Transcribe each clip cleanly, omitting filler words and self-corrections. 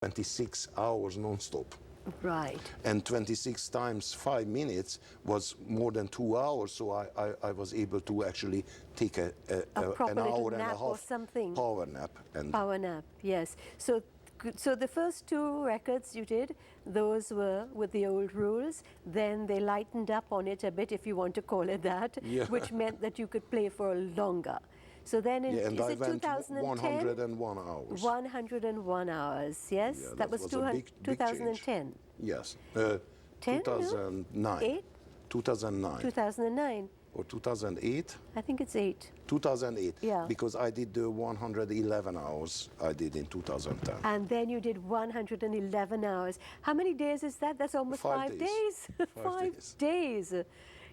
26 hours non-stop. Right. And 26 times 5 minutes was more than 2 hours, so I was able to actually take A proper an hour little and a nap or half something. power nap. And Power nap, yes. So the first two records you did, those were with the old rules. Then they lightened up on it a bit, if you want to call it that, Yeah. which meant that you could play for longer. So then in, yeah, and is I it went 2010? 101 hours. 101 hours, yes? Yeah, that was a big 2010. change. Yes. 10, no? 2009. 8? 2009. 2009. Or 2008? I think it's 8. 2008. Yeah. Because I did the 111 hours I did in 2010. And then you did 111 hours. How many days is that? That's almost 5 days. 5 days.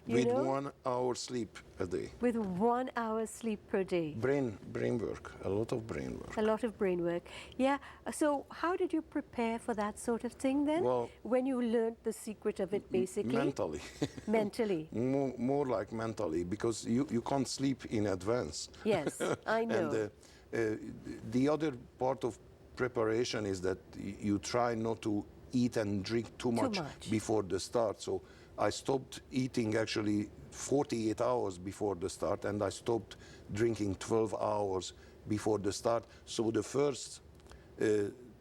With 1 hour sleep a day. With 1 hour sleep per day. Brain work, a lot of brain work. A lot of brain work. Yeah. So how did you prepare for that sort of thing then? Well, when you learned the secret of it, basically? Mentally. Mentally. More like mentally, because you can't sleep in advance. Yes, I know. And the other part of preparation is that you try not to eat and drink too much before the start. So I stopped eating actually 48 hours before the start, and I stopped drinking 12 hours before the start. So the first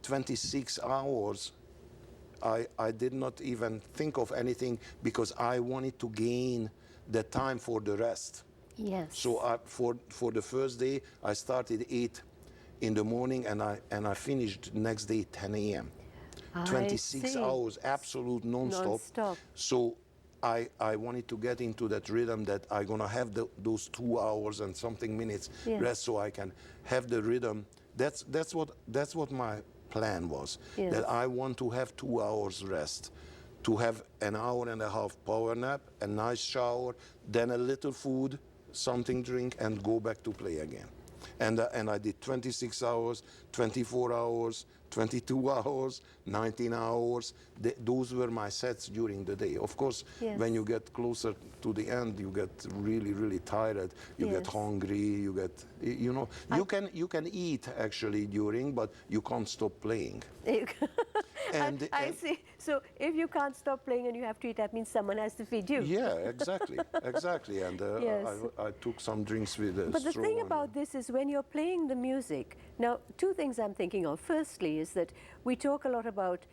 26 hours, I did not even think of anything because I wanted to gain the time for the rest. Yes. So for the first day, I started 8 in the morning, and I finished next day 10 a.m. 26 hours, absolute non-stop. So I wanted to get into that rhythm that I'm gonna have those 2 hours and something minutes rest, so I can have the rhythm. That's what my plan was. Yes. That I want to have 2 hours rest, to have an hour and a half power nap, a nice shower, then a little food, something drink, and go back to play again. And I did 26 hours, 24 hours, 22 hours, 19 hours. Those were my sets during the day. Of course, when you get closer to the end, you get really, really tired. You get hungry. You get, you can eat actually during, but you can't stop playing. And I see. So if you can't stop playing and you have to eat, that means someone has to feed you. Yeah, exactly, exactly. And I took some drinks with us. But the thing about this is when you're playing the music, now two things I'm thinking of. Firstly is that we talk a lot about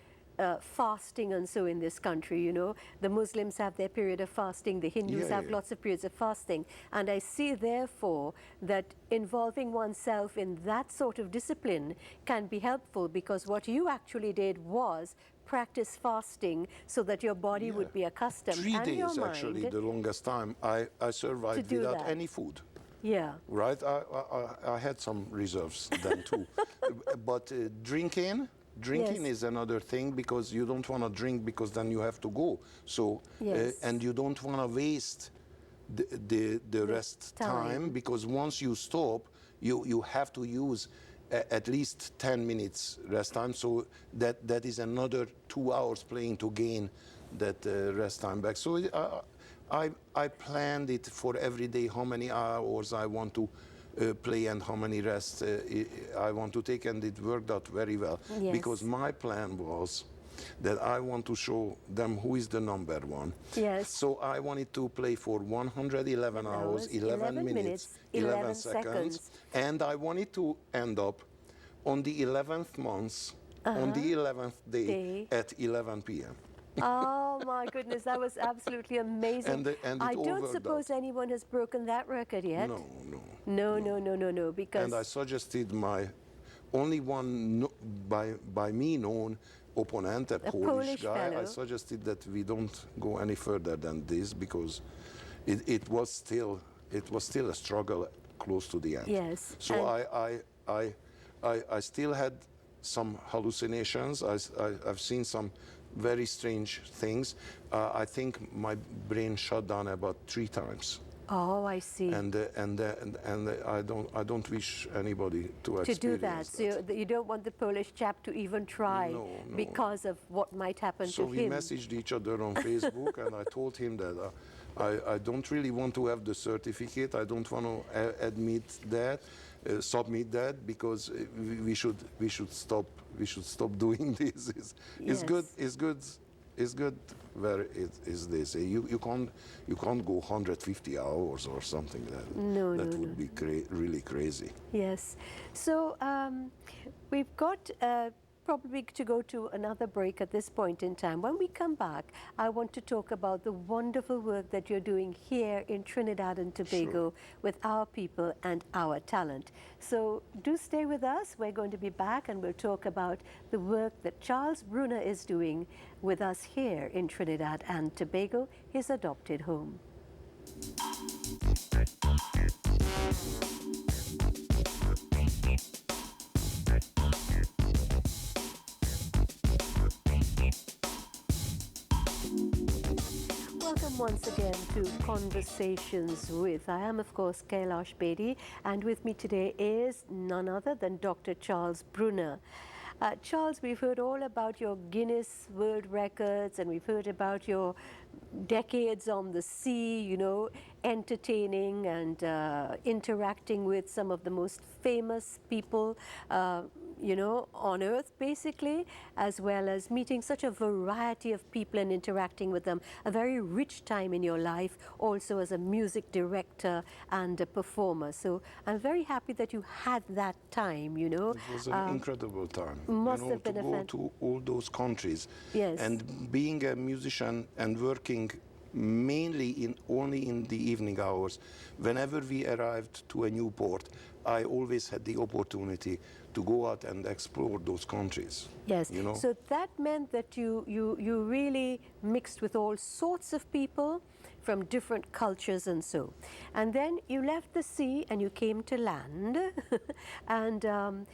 fasting and so in this country, you know. The Muslims have their period of fasting, the Hindus have lots of periods of fasting. And I see, therefore, that involving oneself in that sort of discipline can be helpful, because what you actually did was practice fasting so that your body would be accustomed. 3 and days, your mind, actually, the longest time I survived without any food. Yeah. Right? I had some reserves then too. But drinking is another thing, because you don't want to drink because then you have to go. So and you don't want to waste the rest time, because once you stop, you have to use at least 10 minutes rest time. So that is another 2 hours playing to gain that rest time back. So I planned it for every day, how many hours I want to play and how many rests I want to take, and it worked out very well. Because my plan was that I want to show them who is the number one. Yes. So I wanted to play for 111 hours, 11 minutes, 11 seconds, and I wanted to end up on the 11th month, on the 11th day at 11 p.m. Oh my goodness, that was absolutely amazing. And I don't suppose anyone has broken that record yet. No, because... And I suggested my only one by me known opponent, a Polish guy. fellow. I suggested that we don't go any further than this, because it was still a struggle close to the end. Yes. So I still had some hallucinations. I've seen some very strange things. I think my brain shut down about 3 times. Oh, I see. And I don't wish anybody to experience do that. So you don't want the Polish chap to even try, no. because of what might happen to him. So we messaged each other on Facebook, and I told him that I don't really want to have the certificate. I don't want to admit that. submit that because we should stop doing this. It's good. Yes. It's good. It's good where it is this. You can't go 150 hours or something that No, that no, would no. be really crazy. Yes. So we've got probably to go to another break at this point in time. When we come back, I want to talk about the wonderful work that you're doing here in Trinidad and Tobago with our people and our talent. So do stay with us. We're going to be back and we'll talk about the work that Charles Brunner is doing with us here in Trinidad and Tobago, his adopted home. Welcome once again to Conversations with. I am, of course, Kailash Bedi, and with me today is none other than Dr. Charles Brunner. Charles, we've heard all about your Guinness World Records, and we've heard about your decades on the sea, you know, entertaining and interacting with some of the most famous people, you know, on earth, basically, as well as meeting such a variety of people and interacting with them. A very rich time in your life, also as a music director and a performer. So I'm very happy that you had that time, you know. It was an incredible time. Must you know, have been to a go to all those countries. Yes. And being a musician and working mainly only in the evening hours, whenever we arrived to a new port, I always had the opportunity to go out and explore those countries. Yes, you know? so that meant that you really mixed with all sorts of people from different cultures and so. And then you left the sea and you came to land. And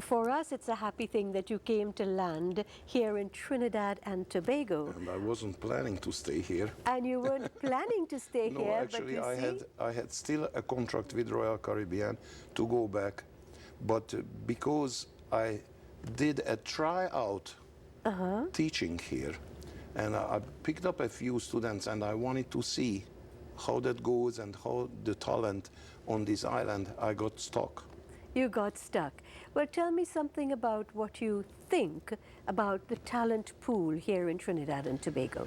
for us, it's a happy thing that you came to land here in Trinidad and Tobago. And I wasn't planning to stay here. And you weren't planning to stay No, here, actually, but you see? I had still a contract with Royal Caribbean to go back, but because I did a tryout teaching here, and I picked up a few students, and I wanted to see how that goes and how the talent on this island. I got stuck. You got stuck. Well, tell me something about what you think about the talent pool here in Trinidad and Tobago.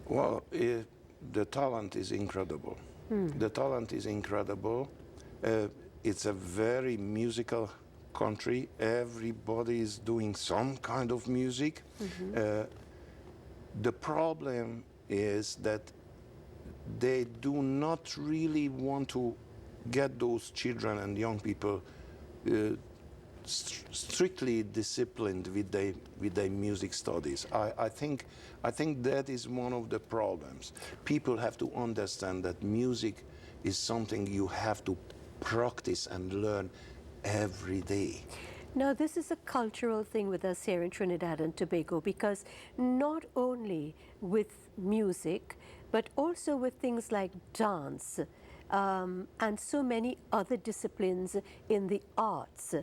Well, the talent is incredible. The talent is incredible. It's a very musical country. Everybody is doing some kind of music. The problem is that they do not really want to get those children and young people strictly disciplined with their music studies. I think that is one of the problems. People have to understand that music is something you have to practice and learn every day. Now, this is a cultural thing with us here in Trinidad and Tobago, because not only with music, but also with things like dance and so many other disciplines in the arts,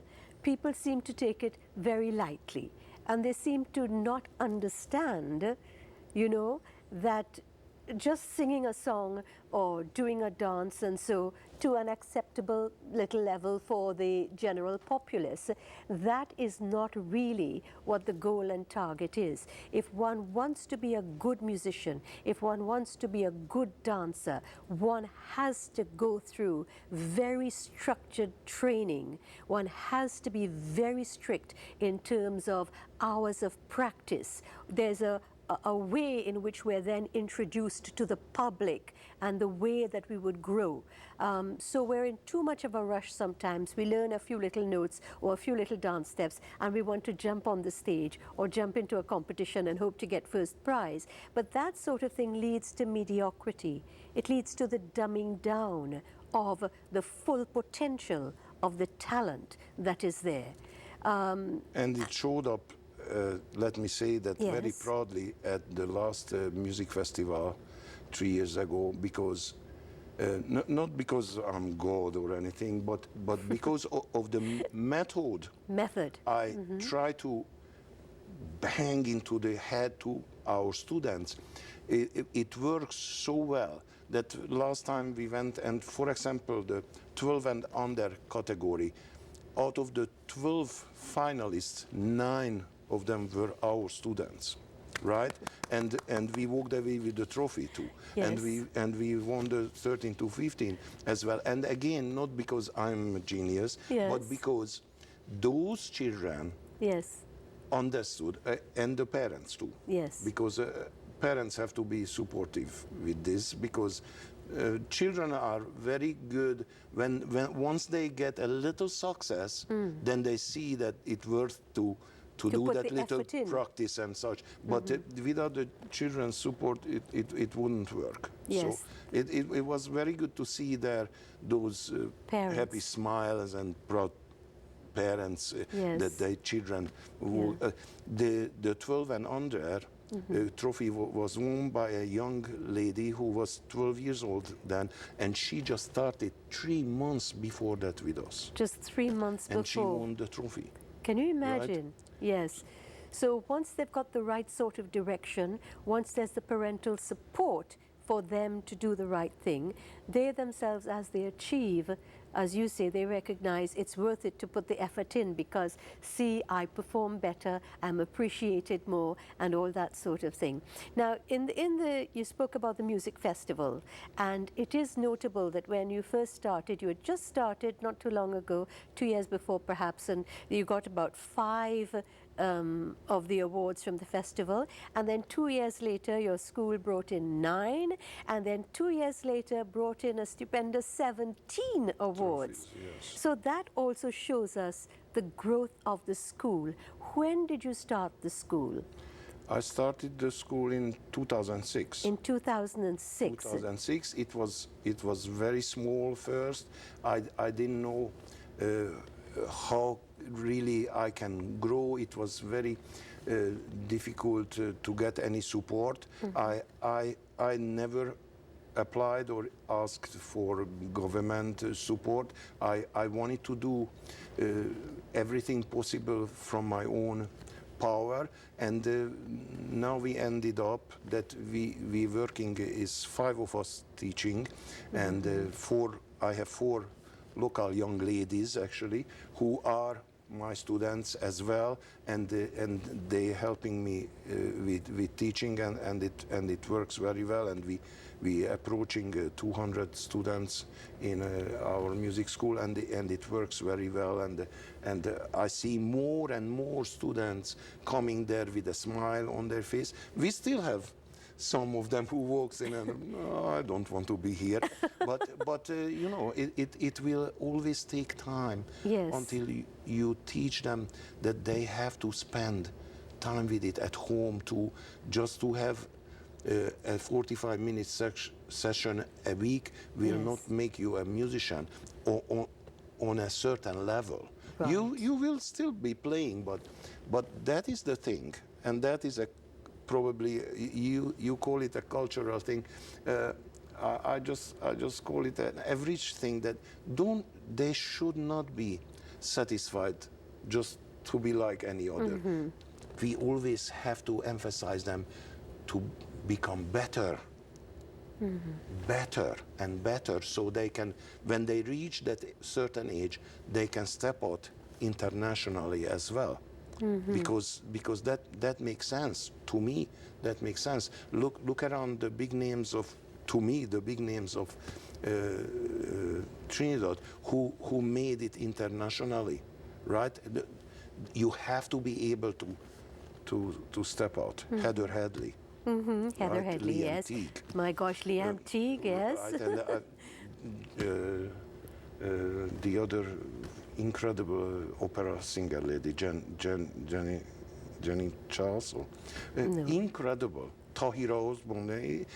people seem to take it very lightly. And they seem to not understand, you know, that just singing a song or doing a dance and so to an acceptable little level for the general populace, that is not really what the goal and target is. If one wants to be a good musician, if one wants to be a good dancer, one has to go through very structured training. One has to be very strict in terms of hours of practice. There's a way in which we're then introduced to the public and the way that we would grow. So we're in too much of a rush sometimes. We learn a few little notes or a few little dance steps and we want to jump on the stage or jump into a competition and hope to get first prize. But that sort of thing leads to mediocrity. It leads to the dumbing down of the full potential of the talent that is there. And it showed up, let me say that very Yes. proudly at the last music festival 3 years ago, because not because I'm God or anything, but because of the method. I try to bang into the head to our students. it works so well that last time we went, and for example, the 12 and under category, out of the 12 finalists, 9 of them were our students, right? And we walked away with the trophy too. Yes. And we won the 13 to 15 as well. And again, not because I'm a genius, Yes. but because those children Yes. understood, and the parents too. Yes. Because parents have to be supportive with this, because children are very good when once they get a little success, then they see that it's worth to do put that the little effort in. practice and such. But without the children's support, it wouldn't work. Yes. So it was very good to see there those Parents. happy smiles and proud parents Yes. that their children will, the 12 and under trophy was won by a young lady who was 12 years old then, and she just started 3 months before that with us, Just 3 months and she before. won the trophy. Can you imagine? Yes. So once they've got the right sort of direction, once there's the parental support for them to do the right thing, they themselves, as they achieve, as you say, they recognize it's worth it to put the effort in because, see, I perform better, I'm appreciated more, and all that sort of thing. Now, you spoke about the music festival, and it is notable that when you first started, you had just started not too long ago, 2 years before perhaps, and you got about 5 of the awards from the festival, and then 2 years later your school brought in 9, and then 2 years later brought in a stupendous 17 awards. Trophies, yes. So that also shows us the growth of the school. When did you start the school? I started the school in 2006. In 2006. 2006. It was very small first. I didn't know how really I can grow. It was very difficult to get any support. I never applied or asked for government support. I wanted to do everything possible from my own power, and now we ended up that we working is 5 of us teaching, and I have 4 local young ladies actually who are my students as well, and they helping me with teaching, and it works very well, and we approaching 200 students in our music school, and it works very well, and I see more and more students coming there with a smile on their face. We still have some of them who walks in and I don't want to be here, but you know, it will always take time. Yes. Until you teach them that they have to spend time with it at home too, just to have a 45-minute session a week will Yes. not make you a musician on a certain level. Right. You will still be playing, but that is the thing, and that is probably you call it a cultural thing. I just call it an average thing, that they should not be satisfied just to be like any other. We always have to emphasize them to become better, better and better, so they can, when they reach that certain age, they can step out internationally as well. Because that makes sense to me. That makes sense. Look around the big names of, to me, the big names of Trinidad who made it internationally, right? You have to be able to step out. Heather Hadley. Heather right? Headley, Liam yes. Teague. My gosh, Liam Teague, yes. Right? And the other incredible opera singer lady, Jenny Charles, No. incredible. Tahira Osborne.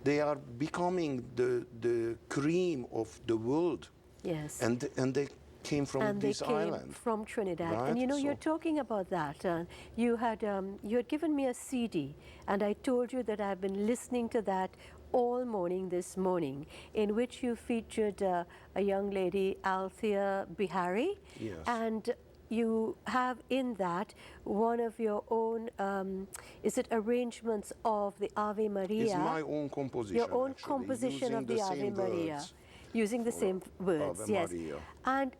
They are becoming the cream of the world. Yes. And they came from And this they came island. from Trinidad. Right, And you know, so- you're talking about that. You had given me a CD, and I told you that I've been listening to that all morning this morning, in which you featured a young lady, Althea Bihari. Yes. And you have in that one of your own, is it arrangements of the Ave Maria? It's my own composition. Your own actually, composition using of the Ave same Maria, words using the for same words, Ave yes. Maria. And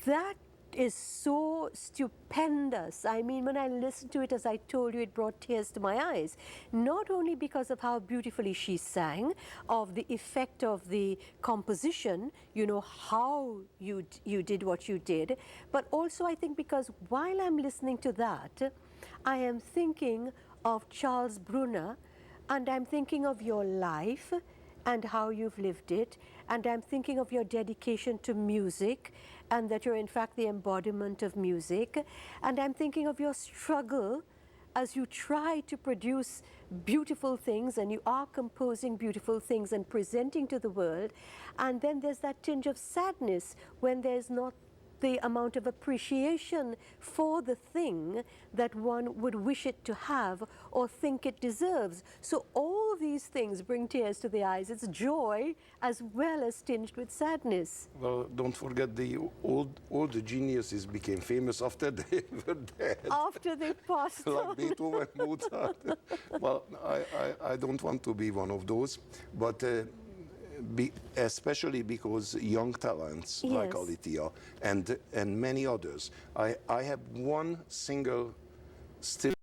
that is so stupendous. I mean, when I listened to it, as I told you, it brought tears to my eyes. Not only because of how beautifully she sang, of the effect of the composition, you know, how you did what you did, but also I think because while I'm listening to that, I am thinking of Charles Brunner, and I'm thinking of your life and how you've lived it, and I'm thinking of your dedication to music, and that you're in fact the embodiment of music, and I'm thinking of your struggle as you try to produce beautiful things, and you are composing beautiful things and presenting to the world, and then there's that tinge of sadness when there's not the amount of appreciation for the thing that one would wish it to have or think it deserves. So all these things bring tears to the eyes. It's joy as well as tinged with sadness. Well, don't forget all the geniuses became famous after they were dead. After they passed Like on. Beethoven, Mozart. Well, I don't want to be one of those, but especially because young talents like Yes. Alitia and many others. I have one single still